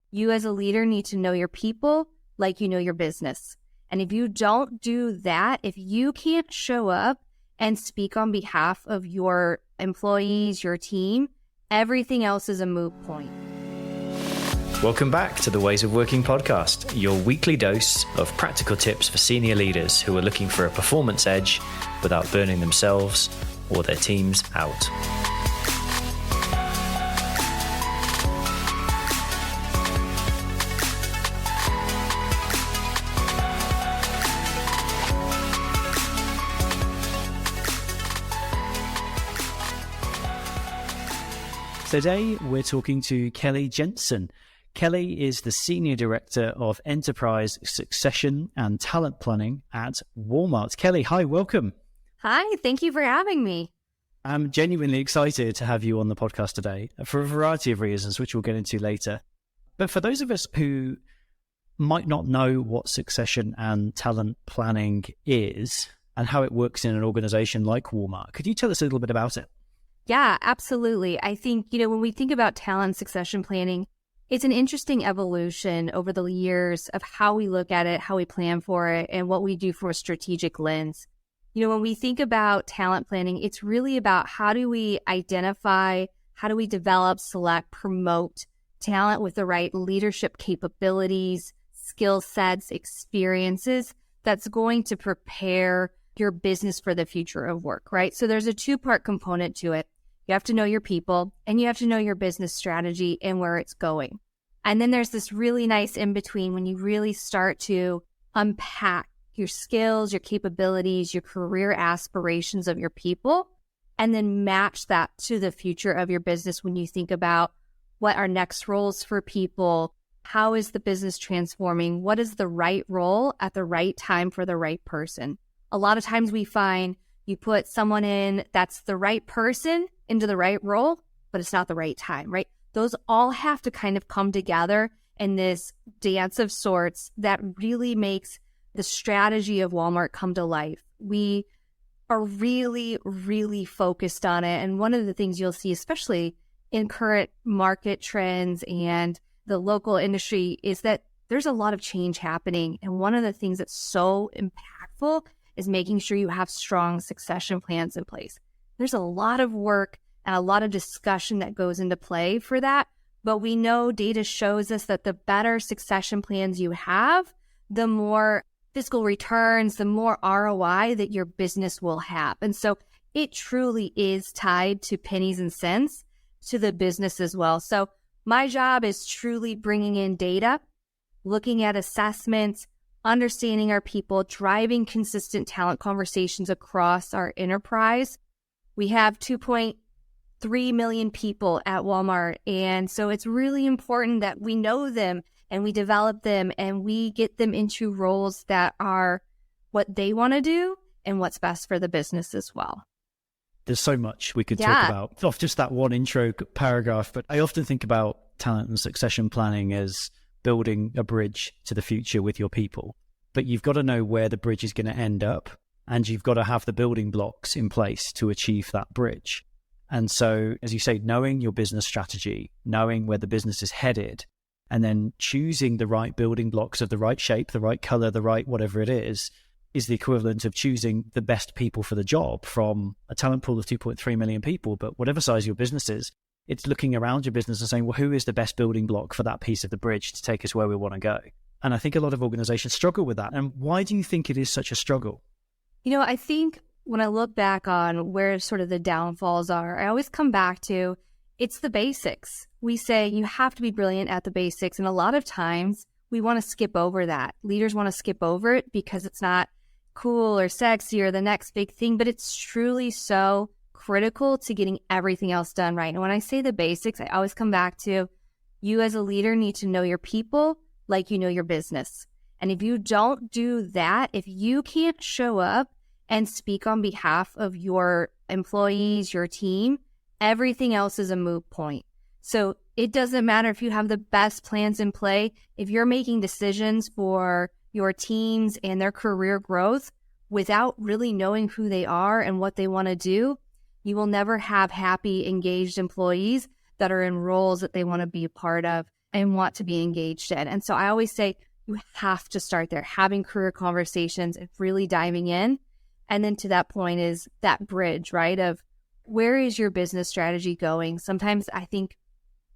You as a leader need to know your people like you know your business. And if you don't do that, if you can't show up and speak on behalf of your employees, your team, everything else is a moot point. Welcome back to the Ways of Working podcast, your weekly dose of practical tips for senior leaders who are looking for a performance edge without burning themselves or their teams out. Today, we're talking to Kelly Jensen. Kelly is the Senior Director of Enterprise Succession and Talent Planning at Walmart. Kelly, hi, welcome. Hi, thank you for having me. I'm genuinely excited to have you on the podcast today for a variety of reasons, which we'll get into later. But for those of us who might not know what succession and talent planning is and how it works in an organization like Walmart, could you tell us a little bit about it? Yeah, absolutely. I think, when we think about talent succession planning, it's an interesting evolution over the years of how we look at it, how we plan for it, and what we do from a strategic lens. When we think about talent planning, it's really about how do we identify, how do we develop, select, promote talent with the right leadership capabilities, skill sets, experiences that's going to prepare your business for the future of work, right? So there's a two-part component to it. You have to know your people and you have to know your business strategy and where it's going. And then there's this really nice in-between when you really start to unpack your skills, your capabilities, your career aspirations of your people, and then match that to the future of your business when you think about what are next roles for people, how is the business transforming, what is the right role at the right time for the right person. A lot of times we find you put someone in that's the right person into the right role, but it's not the right time, right? Those all have to kind of come together in this dance of sorts that really makes the strategy of Walmart come to life. We are really, really focused on it. And one of the things you'll see, especially in current market trends and the local industry, is that there's a lot of change happening. And one of the things that's so impactful is making sure you have strong succession plans in place. There's a lot of work and a lot of discussion that goes into play for that. But we know data shows us that the better succession plans you have, the more fiscal returns, the more ROI that your business will have. And so it truly is tied to pennies and cents to the business as well. So my job is truly bringing in data, looking at assessments, understanding our people, driving consistent talent conversations across our enterprise. We have 2.3 million people at Walmart. And so it's really important that we know them and we develop them and we get them into roles that are what they want to do and what's best for the business as well. There's so much we could talk about off just that one intro paragraph, but I often think about talent and succession planning as building a bridge to the future with your people. But you've got to know where the bridge is going to end up, and you've got to have the building blocks in place to achieve that bridge. And so, as you say, knowing your business strategy, knowing where the business is headed, and then choosing the right building blocks of the right shape, the right color, the right whatever it is the equivalent of choosing the best people for the job from a talent pool of 2.3 million people. But whatever size your business is, it's looking around your business and saying, well, who is the best building block for that piece of the bridge to take us where we want to go? And I think a lot of organizations struggle with that. And why do you think it is such a struggle? I think when I look back on where sort of the downfalls are, I always come back to it's the basics. We say you have to be brilliant at the basics. And a lot of times we want to skip over that. Leaders want to skip over it because it's not cool or sexy or the next big thing, but it's truly so critical to getting everything else done right. And when I say the basics, I always come back to you as a leader need to know your people like you know your business. And if you don't do that, if you can't show up and speak on behalf of your employees, your team, everything else is a moot point. So it doesn't matter if you have the best plans in play. If you're making decisions for your teams and their career growth without really knowing who they are and what they want to do, you will never have happy, engaged employees that are in roles that they want to be a part of. and want to be engaged in. And so I always say you have to start there, having career conversations and really diving in. And then to that point is that bridge, right, of where is your business strategy going? Sometimes I think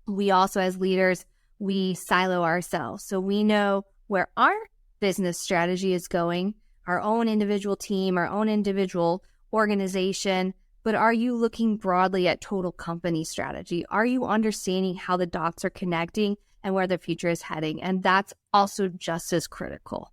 we also, as leaders, we silo ourselves. So we know where our business strategy is going, our own individual team, our own individual organization. But are you looking broadly at total company strategy? Are you understanding how the dots are connecting and where the future is heading? And that's also just as critical.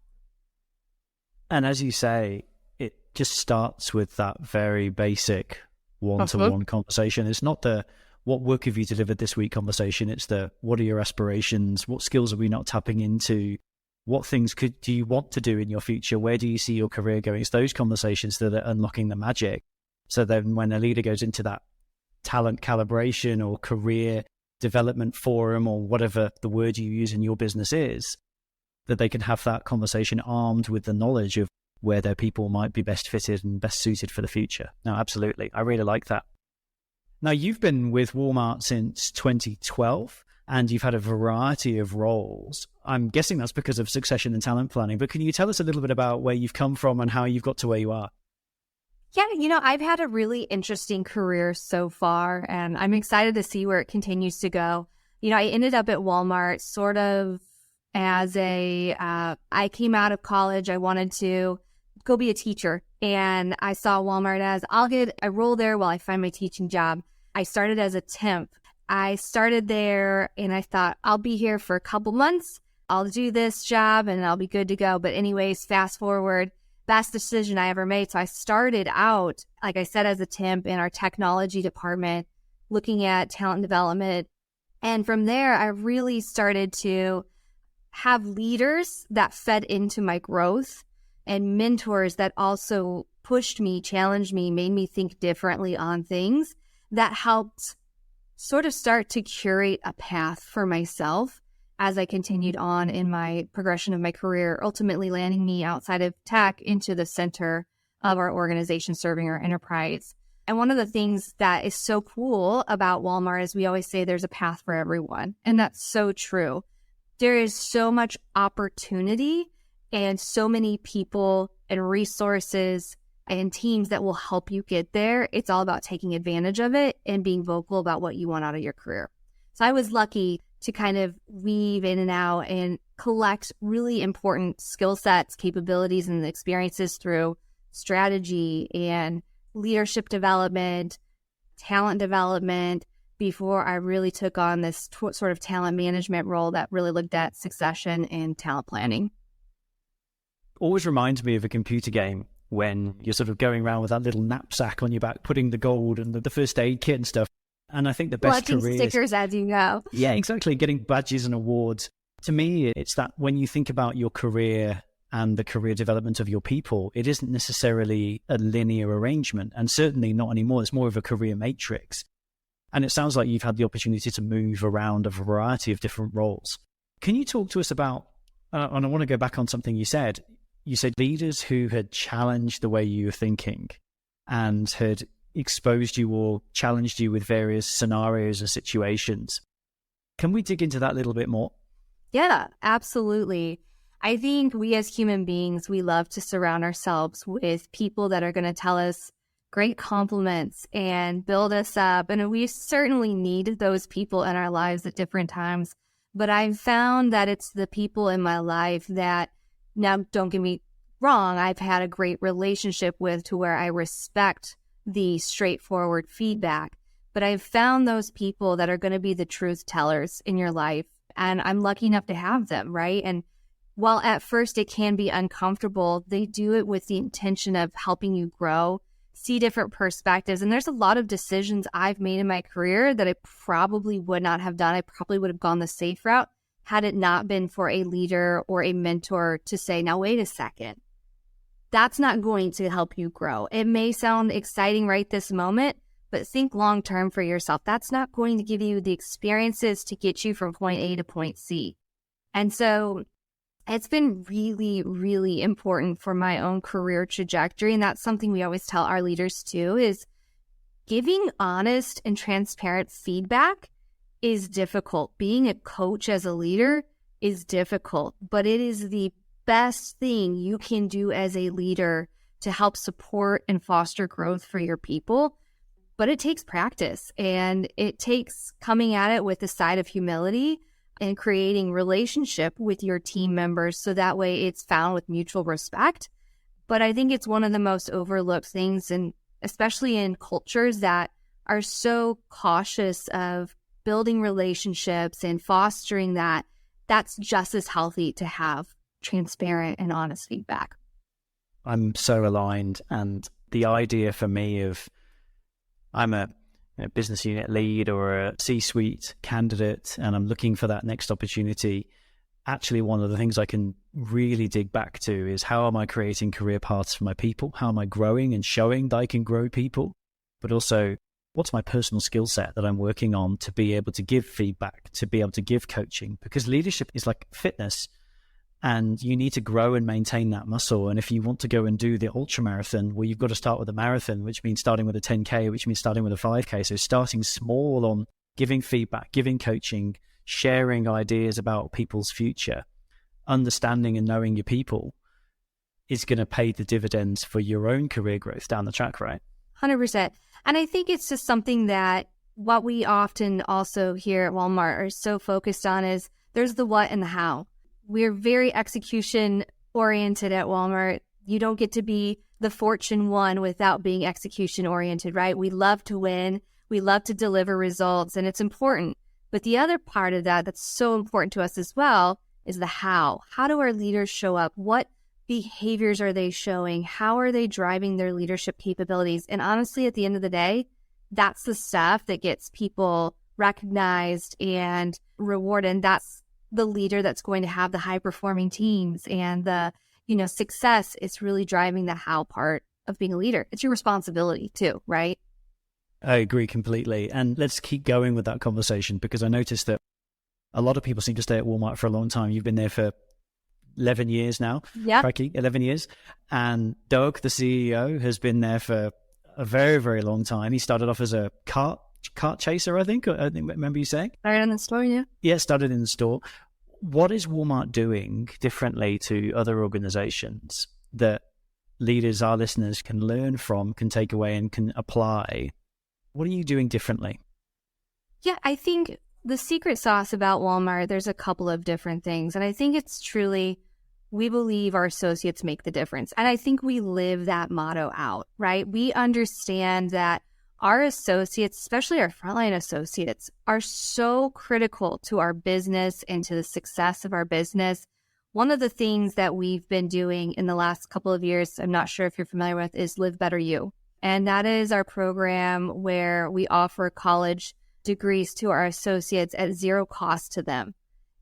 And as you say, it just starts with that very basic one-to-one conversation. It's not the what work have you delivered this week conversation. It's the what are your aspirations? What skills are we not tapping into? What things do you want to do in your future? Where do you see your career going? It's those conversations that are unlocking the magic. So then when a leader goes into that talent calibration or career development forum or whatever the word you use in your business is, that they can have that conversation armed with the knowledge of where their people might be best fitted and best suited for the future. No, absolutely. I really like that. Now, you've been with Walmart since 2012 and you've had a variety of roles. I'm guessing that's because of succession and talent planning, but can you tell us a little bit about where you've come from and how you've got to where you are? Yeah, I've had a really interesting career so far, and I'm excited to see where it continues to go. I ended up at Walmart sort of as I came out of college. I wanted to go be a teacher, and I saw Walmart as I'll get a role there while I find my teaching job. I started as a temp. I started there, and I thought I'll be here for a couple months. I'll do this job, and I'll be good to go. But anyways, fast forward. Best decision I ever made. So I started out, like I said, as a temp in our technology department, looking at talent development. And from there, I really started to have leaders that fed into my growth and mentors that also pushed me, challenged me, made me think differently on things that helped sort of start to curate a path for myself as I continued on in my progression of my career, ultimately landing me outside of tech into the center of our organization serving our enterprise. And one of the things that is so cool about Walmart is we always say there's a path for everyone. And that's so true. There is so much opportunity and so many people and resources and teams that will help you get there. It's all about taking advantage of it and being vocal about what you want out of your career. So I was lucky to kind of weave in and out and collect really important skill sets, capabilities, and experiences through strategy and leadership development, talent development, before I really took on this sort of talent management role that really looked at succession and talent planning. Always reminds me of a computer game when you're sort of going around with that little knapsack on your back, putting the gold and the first aid kit and stuff. And I think the best careers... stickers as you go. Yeah, exactly. Getting badges and awards. To me, it's that when you think about your career and the career development of your people, it isn't necessarily a linear arrangement, and certainly not anymore. It's more of a career matrix. And it sounds like you've had the opportunity to move around a variety of different roles. Can you talk to us about, and I want to go back on something you said. You said leaders who had challenged the way you were thinking and had exposed you or challenged you with various scenarios and situations. Can we dig into that a little bit more? Yeah, absolutely. I think we as human beings, we love to surround ourselves with people that are going to tell us great compliments and build us up. And we certainly need those people in our lives at different times. But I've found that it's the people in my life that, now don't get me wrong, I've had a great relationship with, to where I respect the straightforward feedback. But I've found those people that are going to be the truth tellers in your life. And I'm lucky enough to have them, right? And while at first it can be uncomfortable, they do it with the intention of helping you grow, see different perspectives. And there's a lot of decisions I've made in my career that I probably would not have done. I probably would have gone the safe route had it not been for a leader or a mentor to say, now, wait a second. That's not going to help you grow. It may sound exciting right this moment, but think long-term for yourself. That's not going to give you the experiences to get you from point A to point C. And so it's been really, really important for my own career trajectory. And that's something we always tell our leaders too, is giving honest and transparent feedback is difficult. Being a coach as a leader is difficult, but it is the best thing you can do as a leader to help support and foster growth for your people. But it takes practice, and it takes coming at it with a side of humility and creating relationship with your team members so that way it's found with mutual respect. But I think it's one of the most overlooked things, and especially in cultures that are so cautious of building relationships and fostering that, that's just as healthy to have transparent and honest feedback. I'm so aligned. And the idea for me of I'm a business unit lead or a C-suite candidate and I'm looking for that next opportunity, actually one of the things I can really dig back to is how am I creating career paths for my people? How am I growing and showing that I can grow people? But also, what's my personal skill set that I'm working on to be able to give feedback, to be able to give coaching? Because leadership is like fitness, and you need to grow and maintain that muscle. And if you want to go and do the ultra marathon, well, you've got to start with a marathon, which means starting with a 10K, which means starting with a 5K. So starting small on giving feedback, giving coaching, sharing ideas about people's future, understanding and knowing your people is going to pay the dividends for your own career growth down the track, right? 100%. And I think it's just something that what we often also here at Walmart are so focused on is there's the what and the how. We're very execution oriented at Walmart. You don't get to be the Fortune 1 without being execution oriented, right? We love to win. We love to deliver results, and it's important. But the other part of that that's so important to us as well is the how. How do our leaders show up? What behaviors are they showing? How are they driving their leadership capabilities? And honestly, at the end of the day, that's the stuff that gets people recognized and rewarded. And that's the leader that's going to have the high performing teams and the, success is really driving the how part of being a leader. It's your responsibility too, right? I agree completely. And let's keep going with that conversation because I noticed that a lot of people seem to stay at Walmart for a long time. You've been there for 11 years now. Yeah. Crikey, 11 years. And Doug, the CEO, has been there for a very, very long time. He started off as a cart chaser, I think. Remember you saying? Started in the store, yeah. Yeah, started in the store. What is Walmart doing differently to other organizations that leaders, our listeners, can learn from, can take away and can apply? What are you doing differently? Yeah, I think the secret sauce about Walmart, there's a couple of different things. And I think it's truly, we believe our associates make the difference. And I think we live that motto out, right? We understand that our associates, especially our frontline associates, are so critical to our business and to the success of our business. One of the things that we've been doing in the last couple of years, I'm not sure if you're familiar with, is Live Better You. And that is our program where we offer college degrees to our associates at zero cost to them.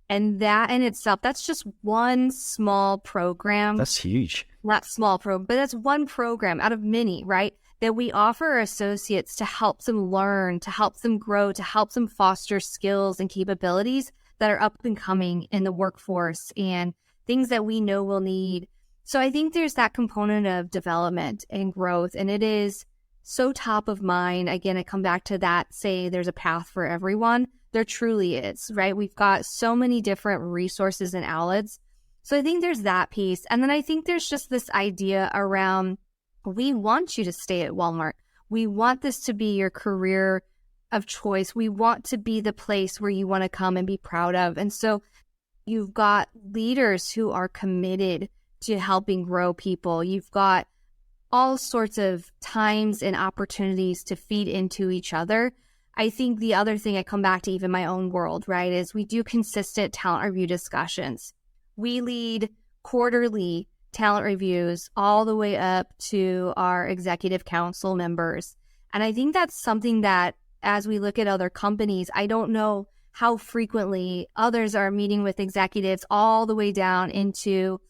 And that in itself, that's just one small program. That's huge. Not small program, but that's one program out of many, right? That we offer our associates to help them learn, to help them grow, to help them foster skills and capabilities that are up and coming in the workforce and things that we know we'll need. So I think there's that component of development and growth, and it is so top of mind. Again, I come back to that, say there's a path for everyone. There truly is, right? We've got so many different resources and outlets. So I think there's that piece. And then I think there's just this idea around, we want you to stay at Walmart. We want this to be your career of choice. We want to be the place where you want to come and be proud of. And so you've got leaders who are committed to helping grow people. You've got all sorts of times and opportunities to feed into each other. I think the other thing I come back to, even my own world, right, is we do consistent talent review discussions. We lead quarterly talent reviews all the way up to our executive council members. And I think that's something that as we look at other companies, I don't know how frequently others are meeting with executives all the way down into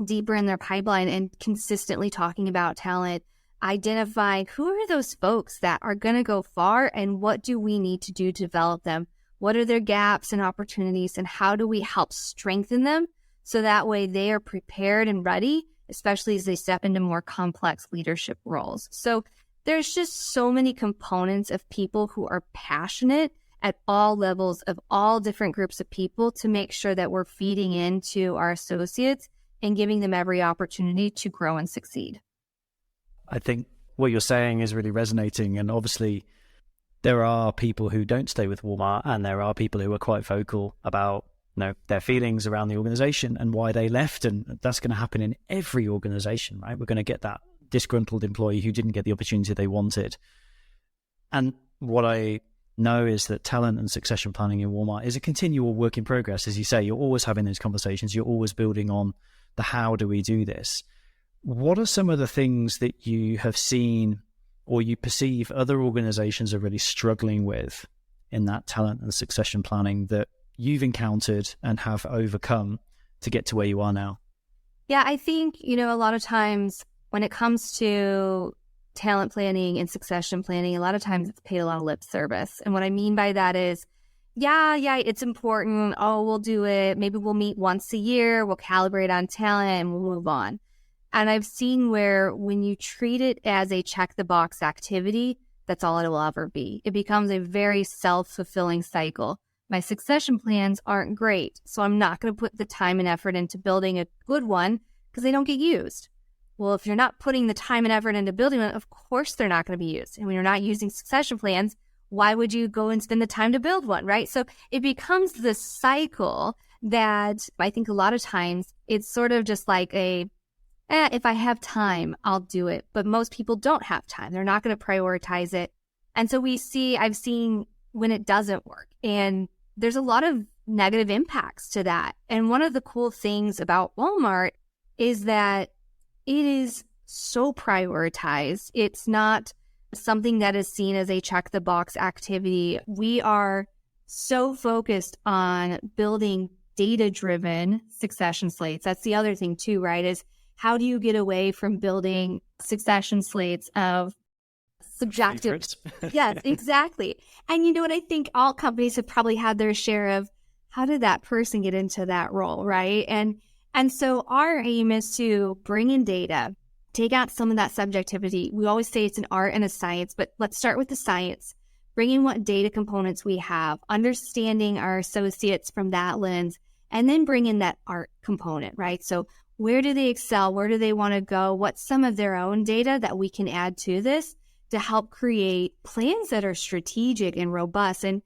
deeper in their pipeline and consistently talking about talent, identifying who are those folks that are going to go far and what do we need to do to develop them? What are their gaps and opportunities and how do we help strengthen them so that way they are prepared and ready, especially as they step into more complex leadership roles. So there's just so many components of people who are passionate at all levels of all different groups of people to make sure that we're feeding into our associates and giving them every opportunity to grow and succeed. I think what you're saying is really resonating. And obviously, there are people who don't stay with Walmart, and there are people who are quite vocal about their feelings around the organization and why they left. And that's going to happen in every organization, right? We're going to get that disgruntled employee who didn't get the opportunity they wanted. And what I know is that talent and succession planning in Walmart is a continual work in progress. As you say, you're always having those conversations. You're always building on the how do we do this. What are some of the things that you have seen or you perceive other organizations are really struggling with in that talent and succession planning that you've encountered and have overcome to get to where you are now? Yeah, I think, a lot of times when it comes to talent planning and succession planning, a lot of times it's paid a lot of lip service. And what I mean by that is, yeah, it's important. Oh, we'll do it. Maybe we'll meet once a year. We'll calibrate on talent and we'll move on. And I've seen where when you treat it as a check the box activity, that's all it will ever be. It becomes a very self-fulfilling cycle. My succession plans aren't great, so I'm not going to put the time and effort into building a good one because they don't get used. Well, if you're not putting the time and effort into building one, of course they're not going to be used. And when you're not using succession plans, why would you go and spend the time to build one, right? So it becomes this cycle that I think a lot of times it's sort of just like if I have time, I'll do it. But most people don't have time. They're not going to prioritize it. And so I've seen when it doesn't work. And there's a lot of negative impacts to that. And one of the cool things about Walmart is that it is so prioritized. It's not something that is seen as a check the box activity. We are so focused on building data-driven succession slates. That's the other thing too, right? Is how do you get away from building succession slates of subjective? Yes, exactly. And you know what? I think all companies have probably had their share of how did that person get into that role, right? And so our aim is to bring in data, take out some of that subjectivity. We always say it's an art and a science, but let's start with the science. Bring in what data components we have, understanding our associates from that lens, and then bring in that art component, right? So where do they excel? Where do they want to go? What's some of their own data that we can add to this to help create plans that are strategic and robust? And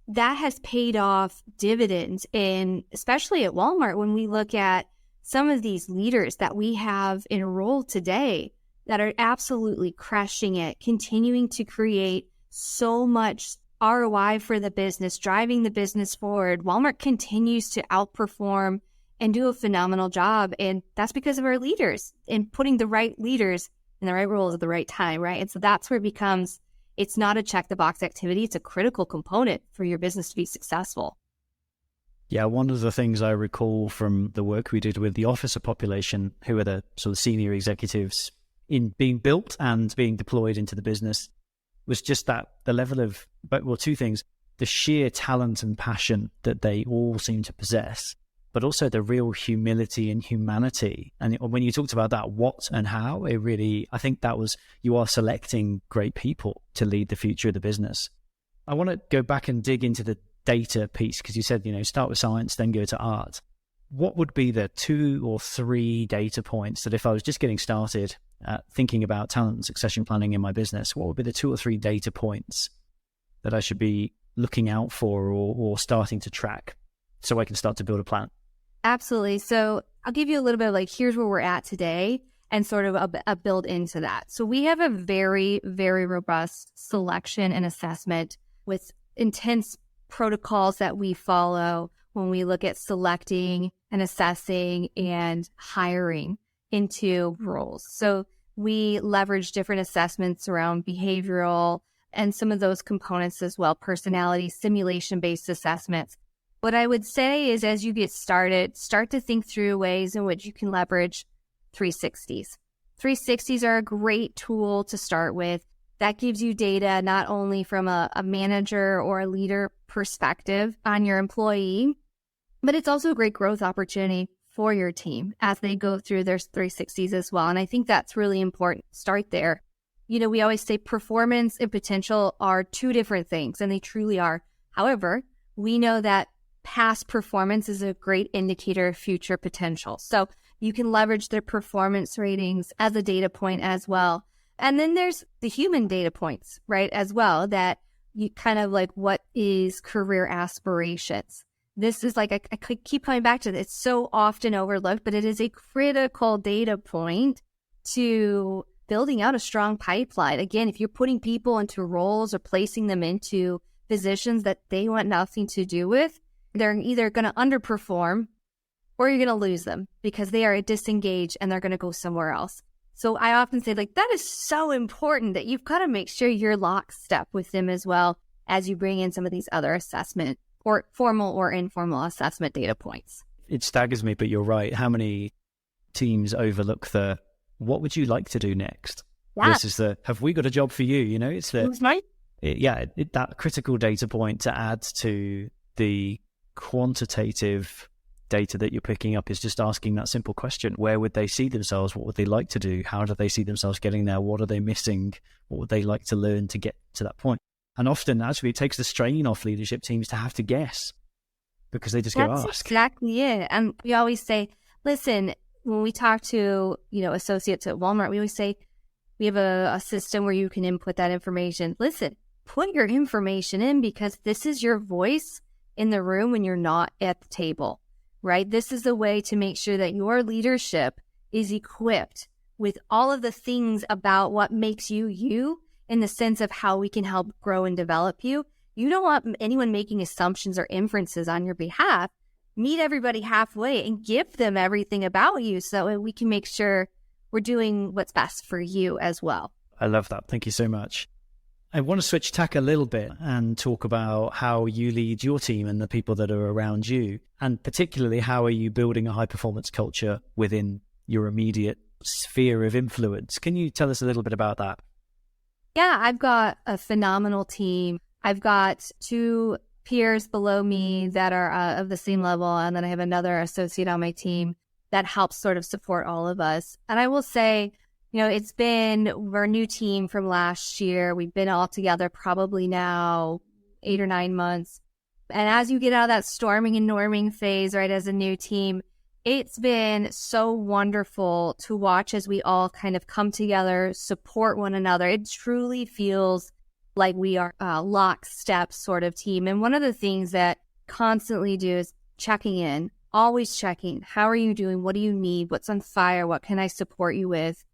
that has paid off dividends, and especially at Walmart, when we look at some of these leaders that we have enrolled today that are absolutely crushing it, continuing to create so much ROI for the business, driving the business forward. Walmart continues to outperform and do a phenomenal job. And that's because of our leaders and putting the right leaders in the right roles at the right time, right? And so that's where it becomes, it's not a check the box activity. It's a critical component for your business to be successful. Yeah, one of the things I recall from the work we did with the officer population, who are the sort of senior executives in being built and being deployed into the business, was just that the level of, two things, the sheer talent and passion that they all seem to possess, but also the real humility and humanity. And when you talked about that what and how, it really, I think that was, you are selecting great people to lead the future of the business. I want to go back and dig into the data piece, because you said, start with science, then go to art. What would be the 2 or 3 data points that if I was just getting started thinking about talent and succession planning in my business, what would be the 2 or 3 data points that I should be looking out for or starting to track so I can start to build a plan? Absolutely. So I'll give you a little bit of here's where we're at today and sort of a build into that. So we have a very, very robust selection and assessment with intense protocols that we follow when we look at selecting and assessing and hiring into roles. So we leverage different assessments around behavioral and some of those components as well, personality, simulation-based assessments. What I would say is as you get started, start to think through ways in which you can leverage 360s. 360s are a great tool to start with. That gives you data not only from a manager or a leader perspective on your employee, but it's also a great growth opportunity for your team as they go through their 360s as well. And I think that's really important. Start there. We always say performance and potential are 2 different things, and they truly are. However, we know that past performance is a great indicator of future potential. So you can leverage their performance ratings as a data point as well. And then there's the human data points, right, as well, that you kind of like, what is career aspirations? This is like, I keep coming back to this. It's so often overlooked, but it is a critical data point to building out a strong pipeline. Again, if you're putting people into roles or placing them into positions that they want nothing to do with, they're either going to underperform or you're going to lose them because they are disengaged and they're going to go somewhere else. So I often say, like, that is so important that you've got to make sure you're lockstep with them as well as you bring in some of these other assessment or formal or informal assessment data points. It staggers me, but you're right. How many teams overlook the, what would you like to do next? Yeah. This is the, have we got a job for you? You know, it's the, that critical data point to add to the quantitative data that you're picking up is just asking that simple question. Where would they see themselves? What would they like to do? How do they see themselves getting there? What are they missing? What would they like to learn to get to that point? And often, actually, it takes the strain off leadership teams to have to guess because they just go ask. That's exactly it. And we always say, listen, when we talk to, associates at Walmart, we always say, we have a system where you can input that information. Listen, put your information in because this is your voice in the room when you're not at the table. Right? This is a way to make sure that your leadership is equipped with all of the things about what makes you you in the sense of how we can help grow and develop you. You don't want anyone making assumptions or inferences on your behalf. Meet everybody halfway and give them everything about you so we can make sure we're doing what's best for you as well. I love that. Thank you so much. I want to switch tack a little bit and talk about how you lead your team and the people that are around you, and particularly how are you building a high-performance culture within your immediate sphere of influence. Can you tell us a little bit about that? Yeah, I've got a phenomenal team. I've got 2 peers below me that are of the same level, and then I have another associate on my team that helps sort of support all of us. And I will say, we're a new team from last year. We've been all together probably now 8 or 9 months. And as you get out of that storming and norming phase, right, as a new team, it's been so wonderful to watch as we all kind of come together, support one another. It truly feels like we are a lockstep sort of team. And one of the things that constantly do is checking in, always checking. How are you doing? What do you need? What's on fire? What can I support you with?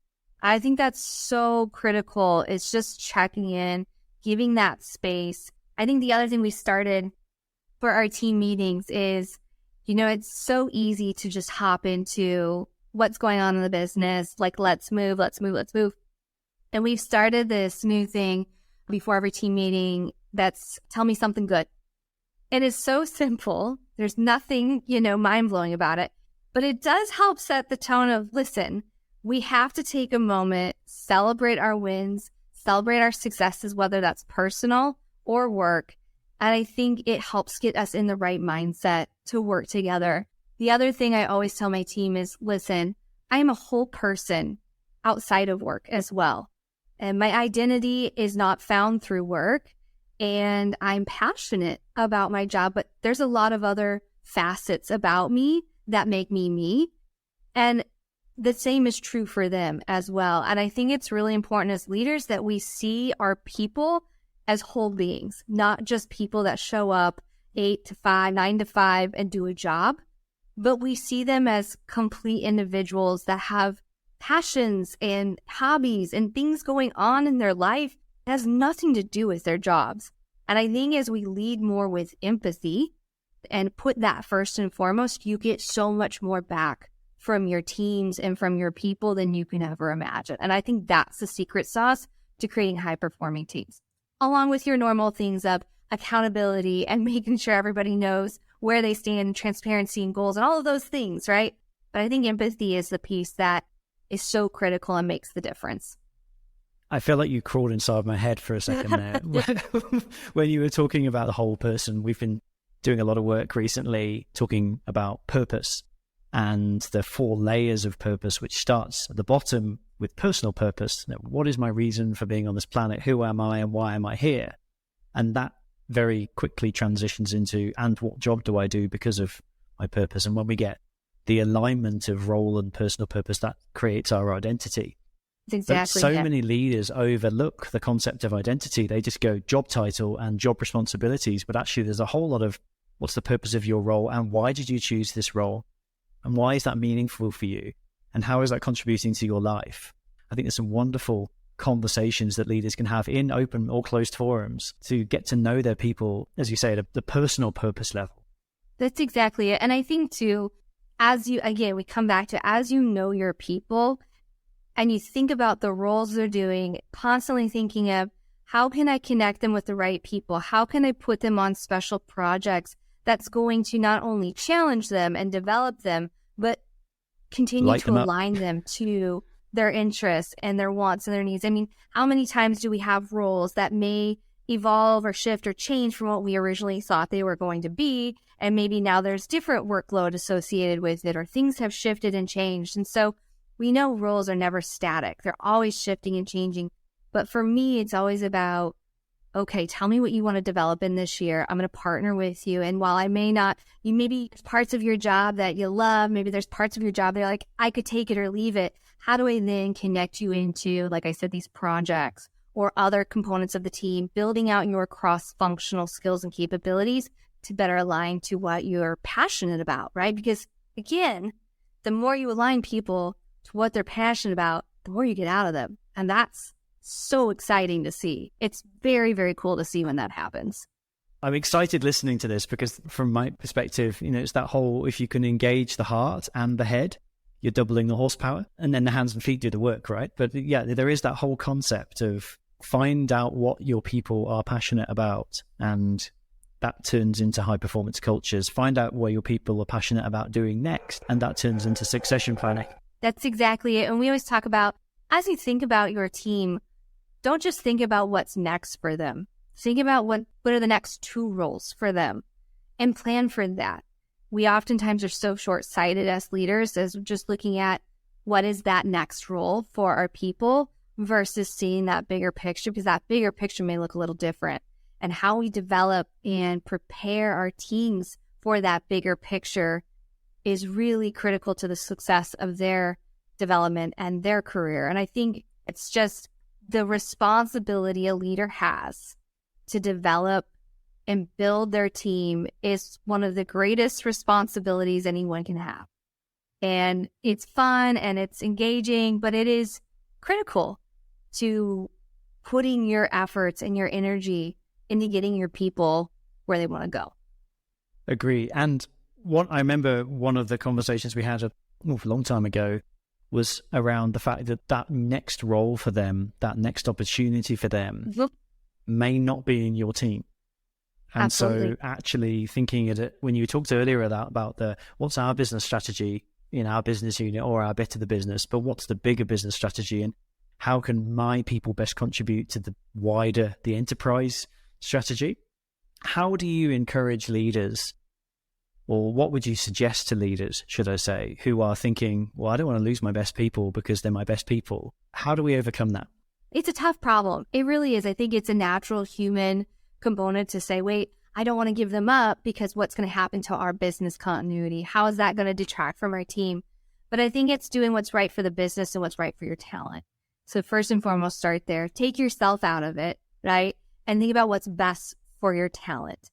I think that's so critical. It's just checking in, giving that space. I think the other thing we started for our team meetings is, it's so easy to just hop into what's going on in the business. Like, let's move. And we've started this new thing before every team meeting that's tell me something good. It is so simple. There's nothing, mind-blowing about it. But it does help set the tone of, listen, we have to take a moment, celebrate our wins, celebrate our successes, whether that's personal or work. And I think it helps get us in the right mindset to work together. The other thing I always tell my team is, listen, I am a whole person outside of work as well. And my identity is not found through work. And I'm passionate about my job, but there's a lot of other facets about me that make me me. And the same is true for them as well. And I think it's really important as leaders that we see our people as whole beings, not just people that show up 8 to 5, 9 to 5 and do a job, but we see them as complete individuals that have passions and hobbies and things going on in their life that has nothing to do with their jobs. And I think as we lead more with empathy and put that first and foremost, you get so much more back from your teams and from your people than you can ever imagine. And I think that's the secret sauce to creating high-performing teams, along with your normal things of accountability and making sure everybody knows where they stand, transparency and goals and all of those things, right? But I think empathy is the piece that is so critical and makes the difference. I feel like you crawled inside my head for a second there. When you were talking about the whole person, we've been doing a lot of work recently talking about purpose and the 4 layers of purpose, which starts at the bottom with personal purpose. What is my reason for being on this planet? Who am I and why am I here? And that very quickly transitions into, and what job do I do because of my purpose? And when we get the alignment of role and personal purpose, that creates our identity. Exactly. But so many leaders overlook the concept of identity. They just go job title and job responsibilities, but actually there's a whole lot of what's the purpose of your role, and why did you choose this role, and why is that meaningful for you, and how is that contributing to your life? I think there's some wonderful conversations that leaders can have in open or closed forums to get to know their people, as you say, at the personal purpose level. That's exactly it. And I think too, we come back to, as you know your people and you think about the roles they're doing, constantly thinking of, how can I connect them with the right people? How can I put them on special projects that's going to not only challenge them and develop them, but continue to align them to their interests and their wants and their needs? I mean, how many times do we have roles that may evolve or shift or change from what we originally thought they were going to be, and maybe now there's different workload associated with it, or things have shifted and changed? And so we know roles are never static. They're always shifting and changing. But for me, it's always about, okay, tell me what you want to develop in this year. I'm going to partner with you. And while I may not, you maybe parts of your job that you love, maybe there's parts of your job that you're like, I could take it or leave it. How do I then connect you into, like I said, these projects or other components of the team, building out your cross-functional skills and capabilities to better align to what you're passionate about, right? Because again, the more you align people to what they're passionate about, the more you get out of them. And that's so exciting to see. It's very, very cool to see when that happens. I'm excited listening to this because from my perspective, it's that whole, if you can engage the heart and the head, you're doubling the horsepower, and then the hands and feet do the work, right? But yeah, there is that whole concept of find out what your people are passionate about, and that turns into high performance cultures. Find out what your people are passionate about doing next, and that turns into succession planning. That's exactly it. And we always talk about, as you think about your team, don't just think about what's next for them. Think about what are the next 2 roles for them and plan for that. We oftentimes are so short-sighted as leaders as just looking at what is that next role for our people versus seeing that bigger picture, because that bigger picture may look a little different. And how we develop and prepare our teams for that bigger picture is really critical to the success of their development and their career. And I think it's just the responsibility a leader has to develop and build their team is one of the greatest responsibilities anyone can have. And it's fun and it's engaging, but it is critical to putting your efforts and your energy into getting your people where they want to go. Agree. And I remember one of the conversations we had a long time ago was around the fact that next role for them, that next opportunity for them may not be in your team. And Absolutely. So actually thinking at it, when you talked earlier about what's our business strategy in our business unit or our bit of the business, but what's the bigger business strategy, and how can my people best contribute to the enterprise strategy? How do you encourage leaders, or what would you suggest to leaders, should I say, who are thinking, well, I don't want to lose my best people because they're my best people? How do we overcome that? It's a tough problem. It really is. I think it's a natural human component to say, wait, I don't want to give them up because what's going to happen to our business continuity? How is that going to detract from our team? But I think it's doing what's right for the business and what's right for your talent. So first and foremost, start there. Take yourself out of it, right? And think about what's best for your talent.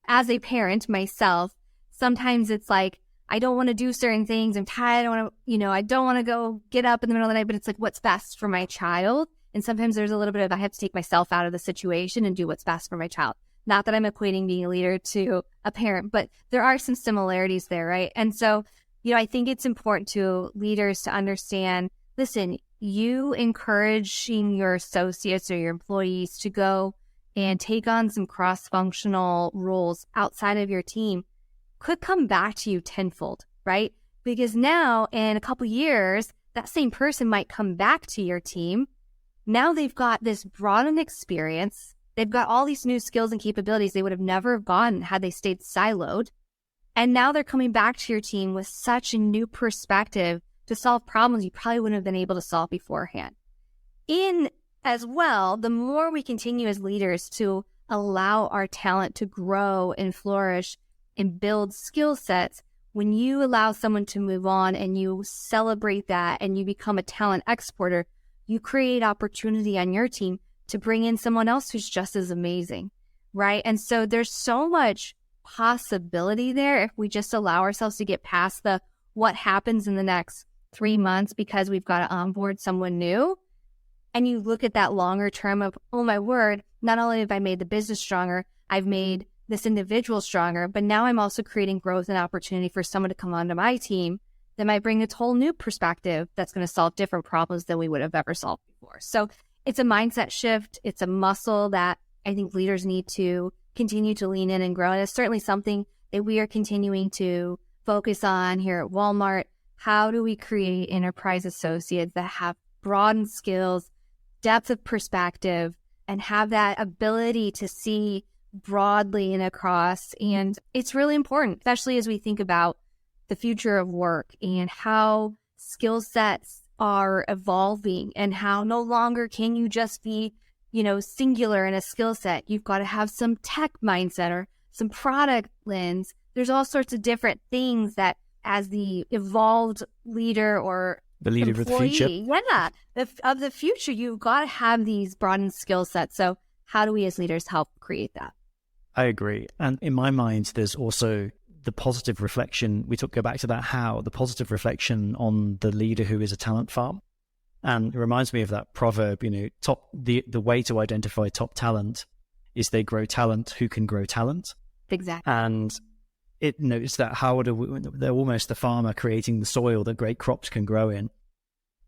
As a parent myself, sometimes it's like, I don't want to do certain things. I'm tired. I don't want to go get up in the middle of the night, but it's like, what's best for my child? And sometimes there's a little bit of, I have to take myself out of the situation and do what's best for my child. Not that I'm equating being a leader to a parent, but there are some similarities there, right? And so, I think it's important to leaders to understand, listen, you encouraging your associates or your employees to go and take on some cross-functional roles outside of your team could come back to you tenfold, right? Because now in a couple years, that same person might come back to your team. Now they've got this broadened experience. They've got all these new skills and capabilities they would have never gotten had they stayed siloed. And now they're coming back to your team with such a new perspective to solve problems you probably wouldn't have been able to solve beforehand. As well, the more we continue as leaders to allow our talent to grow and flourish and build skill sets, when you allow someone to move on and you celebrate that and you become a talent exporter, you create opportunity on your team to bring in someone else who's just as amazing, right? And so there's so much possibility there if we just allow ourselves to get past the what happens in the next 3 months because we've got to onboard someone new. And you look at that longer term of, oh my word, not only have I made the business stronger, I've made this individual stronger, but now I'm also creating growth and opportunity for someone to come onto my team that might bring a whole new perspective that's going to solve different problems than we would have ever solved before. So it's a mindset shift. It's a muscle that I think leaders need to continue to lean in and grow. And it's certainly something that we are continuing to focus on here at Walmart. How do we create enterprise associates that have broadened skills, depth of perspective, and have that ability to see broadly and across? And it's really important, especially as we think about the future of work and how skill sets are evolving and how no longer can you just be, singular in a skill set. You've got to have some tech mindset or some product lens. There's all sorts of different things that as the evolved leader or the leader of the future. Of the future, you've got to have these broadened skill sets. So how do we as leaders help create that? I agree. And in my mind, there's also the positive reflection. Go back to that the positive reflection on the leader who is a talent farm. And it reminds me of that proverb, the way to identify top talent is they grow talent who can grow talent. Exactly. And it's that they're almost the farmer creating the soil that great crops can grow in,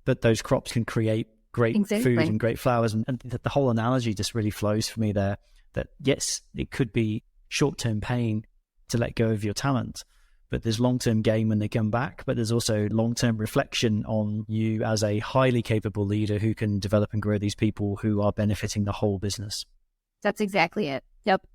but those crops can create great food and great flowers. And the whole analogy just really flows for me there, that yes, it could be short-term pain to let go of your talent, but there's long-term gain when they come back, but there's also long-term reflection on you as a highly capable leader who can develop and grow these people who are benefiting the whole business. That's exactly it. Yep.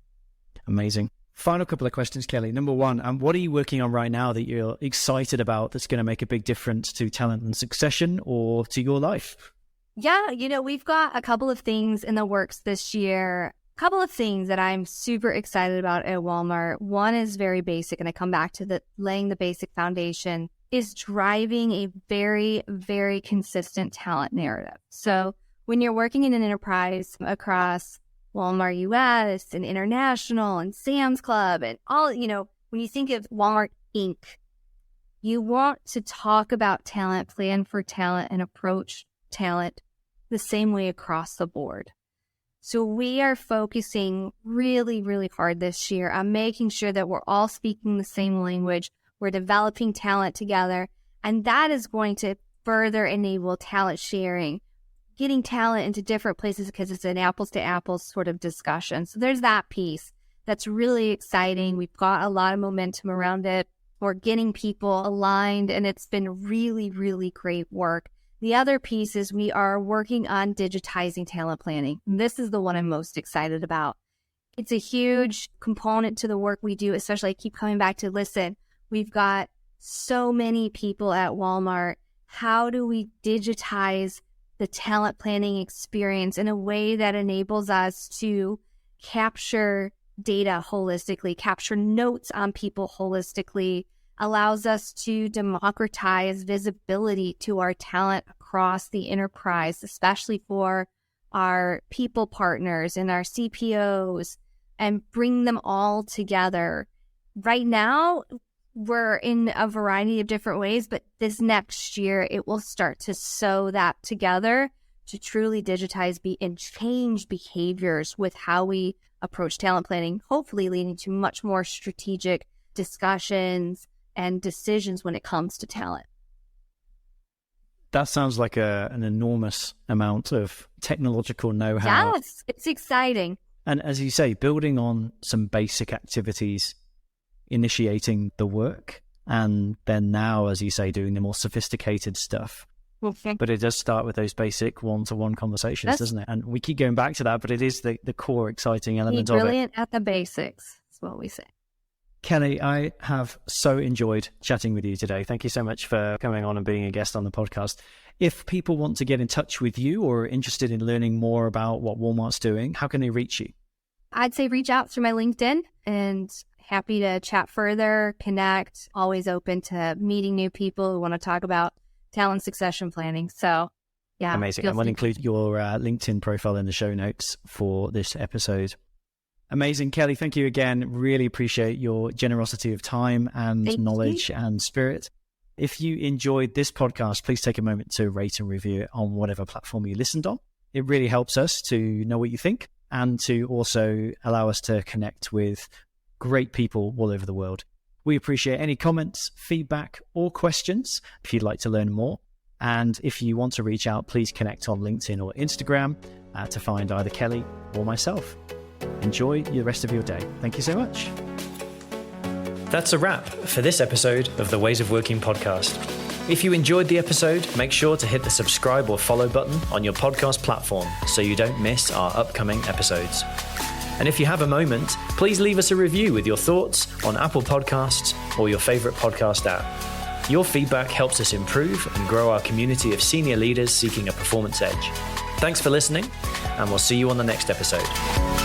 Amazing. Final couple of questions, Kelly. Number one, what are you working on right now that you're excited about that's going to make a big difference to talent and succession or to your life? Yeah, we've got a couple of things in the works this year. Couple of things that I'm super excited about at Walmart. One is very basic, and I come back to laying the basic foundation, is driving a very, very consistent talent narrative. So when you're working in an enterprise across Walmart US and International and Sam's Club and all, when you think of Walmart Inc., you want to talk about talent, plan for talent, and approach talent the same way across the board. So we are focusing really, really hard this year on making sure that we're all speaking the same language. We're developing talent together, and that is going to further enable talent sharing, getting talent into different places because it's an apples to apples sort of discussion. So there's that piece that's really exciting. We've got a lot of momentum around it. We're getting people aligned, and it's been really, really great work. The other piece is we are working on digitizing talent planning. And this is the one I'm most excited about. It's a huge component to the work we do, especially I keep coming back to, listen, we've got so many people at Walmart. How do we digitize the talent planning experience in a way that enables us to capture data holistically, capture notes on people holistically, allows us to democratize visibility to our talent across the enterprise, especially for our people partners and our CPOs, and bring them all together. Right now, we're in a variety of different ways, but this next year, it will start to sew that together to truly digitize and change behaviors with how we approach talent planning, hopefully leading to much more strategic discussions and decisions when it comes to talent. That sounds like an enormous amount of technological know-how. Yes, it's exciting. And as you say, building on some basic activities, initiating the work, and then now, as you say, doing the more sophisticated stuff. Okay. But it does start with those basic one-to-one conversations, doesn't it? And we keep going back to that, but it is the core exciting element of it. Brilliant at the basics, is what we say. Kelly, I have so enjoyed chatting with you today. Thank you so much for coming on and being a guest on the podcast. If people want to get in touch with you or are interested in learning more about what Walmart's doing, how can they reach you? I'd say reach out through my LinkedIn, and happy to chat further, connect, always open to meeting new people who want to talk about talent succession planning. So yeah. Amazing. And we'll include your LinkedIn profile in the show notes for this episode. Amazing. Kelly, thank you again. Really appreciate your generosity of time and knowledge and spirit. If you enjoyed this podcast, please take a moment to rate and review it on whatever platform you listened on. It really helps us to know what you think and to also allow us to connect with great people all over the world. We appreciate any comments, feedback, or questions if you'd like to learn more. And if you want to reach out, please connect on LinkedIn or Instagram to find either Kelly or myself. Enjoy the rest of your day. Thank you so much. That's a wrap for this episode of the Ways of Working podcast. If you enjoyed the episode, make sure to hit the subscribe or follow button on your podcast platform so you don't miss our upcoming episodes. And if you have a moment, please leave us a review with your thoughts on Apple Podcasts or your favorite podcast app. Your feedback helps us improve and grow our community of senior leaders seeking a performance edge. Thanks for listening, and we'll see you on the next episode.